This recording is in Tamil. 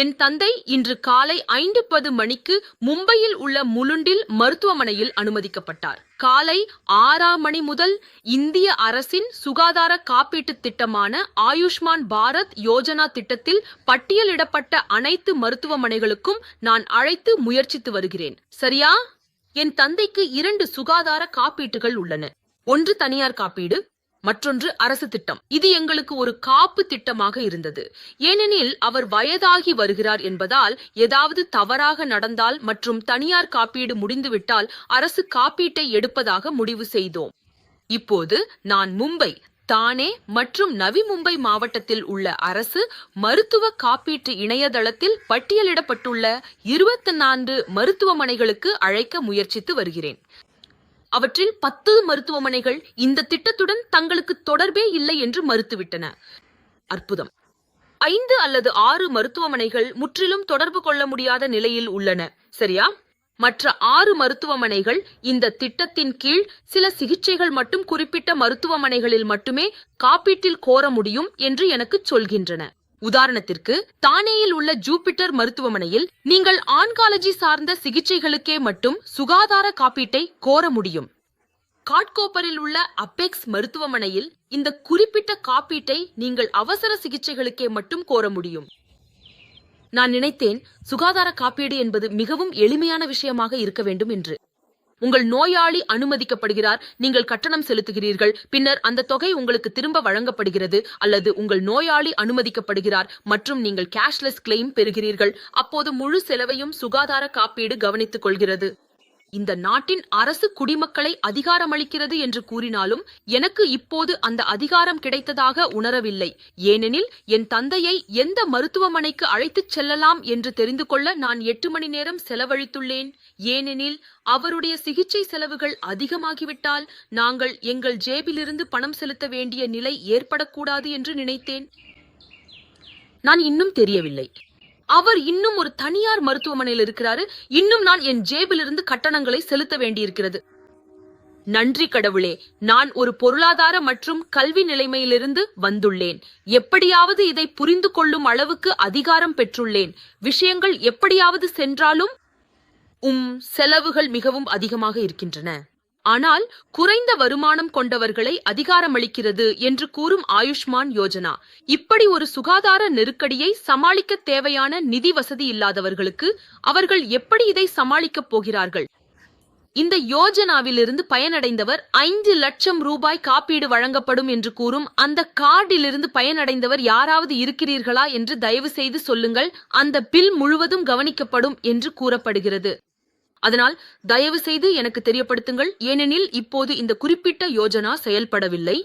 என் தந்தை இன்று காலை 5:10 மணிக்கு மும்பையில் உள்ள முலுண்டில் மருத்துவமனையில் அனுமதிக்கப்பட்டார். காலை 6 மணி முதல் இந்திய அரசின் சுகாதார காப்பீட்டு திட்டமான ஆயுஷ்மான் பாரத் யோஜனா திட்டத்தில் பட்டியலிடப்பட்ட அனைத்து மருத்துவமனைகளுக்கும் நான் அழைத்து முயற்சித்து வருகிறேன். சரியா? என் தந்தைக்கு 2 சுகாதார காப்பீட்டுகள் உள்ளன. ஒன்று தனியார் காப்பீடு, மற்றொன்று அரசு திட்டம். இது எங்களுக்கு ஒரு காப்பு திட்டமாக இருந்தது. ஏனெனில் அவர் வயதாகி வருகிறார் என்பதால் ஏதாவது தவறாக நடந்தால் மற்றும் தனியார் காப்பீடு முடிந்துவிட்டால் அரசு காப்பீட்டை எடுப்பதாக முடிவு செய்தோம். இப்போது நான் மும்பை, தானே மற்றும் நவி மும்பை மாவட்டத்தில் உள்ள அரசு மருத்துவ காப்பீட்டு இணையதளத்தில் பட்டியலிடப்பட்டுள்ள 24 மருத்துவமனைகளுக்கு அழைக்க முயற்சித்து வருகிறேன். அவற்றில் 10 மருத்துவமனைகள் இந்த திட்டத்துடன் தங்களுக்கு தொடர்பே இல்லை என்று மறுத்துவிட்டன. அற்புதம். 5 அல்லது 6 மருத்துவமனைகள் முற்றிலும் தொடர்பு கொள்ள முடியாத நிலையில் உள்ளன. சரியா? மற்ற 6 மருத்துவமனைகள் இந்த திட்டத்தின் கீழ் சில சிகிச்சைகள் மட்டும் குறிப்பிட்ட மருத்துவமனைகளில் மட்டுமே காப்பீட்டில் கோர முடியும் என்று எனக்கு சொல்கின்றன. உதாரணத்திற்கு, தானேயில் உள்ள ஜூபிட்டர் மருத்துவமனையில் நீங்கள் ஆன்காலஜி சார்ந்த சிகிச்சைகளுக்கே மட்டும் சுகாதார காப்பீட்டை கோர முடியும். காட்கோப்பரில் உள்ள அப்பெக்ஸ் மருத்துவமனையில் இந்த குறிப்பிட்ட காப்பீட்டை நீங்கள் அவசர சிகிச்சைகளுக்கே மட்டும் கோர முடியும். நான் நினைத்தேன் சுகாதார காப்பீடு என்பது மிகவும் எளிமையான விஷயமாக இருக்க வேண்டும் என்று. உங்கள் நோயாளி அனுமதிக்கப்படுகிறார், நீங்கள் கட்டணம் செலுத்துகிறீர்கள், பின்னர் அந்த தொகை உங்களுக்கு திரும்ப வழங்கப்படுகிறது, அல்லது உங்கள் நோயாளி அனுமதிக்கப்படுகிறார் மற்றும் நீங்கள் கேஷ்லெஸ் கிளைம் பெறுகிறீர்கள். அப்போது முழு செலவையும் சுகாதார காப்பீடு கவனித்துக் கொள்கிறது. இந்த நாட்டின் அரசு குடிமக்களை அதிகாரமளிக்கிறது என்று கூறினாலும் எனக்கு இப்போது அந்த அதிகாரம் கிடைத்ததாக உணரவில்லை. ஏனெனில் என் தந்தையை எந்த மருத்துவமனைக்கு அழைத்துச் செல்லலாம் என்று தெரிந்து கொள்ள நான் 8 மணி நேரம் செலவழித்துள்ளேன். ஏனெனில் அவருடைய சிகிச்சை செலவுகள் அதிகமாகிவிட்டால் நாங்கள் எங்கள் ஜேபிலிருந்து பணம் செலுத்த வேண்டிய நிலை ஏற்படக்கூடாது என்று நினைத்தேன். நான் இன்னும் தெரியவில்லை. அவர் இன்னும் ஒரு தனியார் மருத்துவமனையில் இருக்கிறாரு. இன்னும் நான் என் ஜேபிலிருந்து கட்டணங்களை செலுத்த வேண்டியிருக்கிறது. நன்றி கடவுளே, நான் ஒரு பொருளாதார மற்றும் கல்வி நிலைமையிலிருந்து வந்துள்ளேன். எப்படியாவது இதை புரிந்து கொள்ளும் அளவுக்கு அதிகாரம் பெற்றுள்ளேன். விஷயங்கள் எப்படியாவது சென்றாலும் செலவுகள் மிகவும் அதிகமாக இருக்கின்றன. ஆனால் குறைந்த வருமானம் கொண்டவர்களை அதிகாரமளிக்கிறது என்று கூறும் ஆயுஷ்மான் யோஜனா இப்படி ஒரு சுகாதார நெருக்கடியை சமாளிக்க தேவையான நிதி வசதி இல்லாதவர்களுக்கு அவர்கள் எப்படி இதை சமாளிக்கப் போகிறார்கள்? இந்த யோஜனாவிலிருந்து பயனடைந்தவர் 5 லட்சம் ரூபாய் காப்பீடு வழங்கப்படும் என்று கூறும் அந்த கார்டிலிருந்து பயனடைந்தவர் யாராவது இருக்கிறீர்களா என்று தயவு செய்து சொல்லுங்கள். அந்த பில் முழுவதும் கவனிக்கப்படும் என்று கூறப்படுகிறது. அதனால் தயவு செய்து எனக்கு தெரியப்படுத்துங்கள். ஏனெனில் இப்போது இந்த குறிப்பிட்ட யோஜனா செயல்படவில்லை.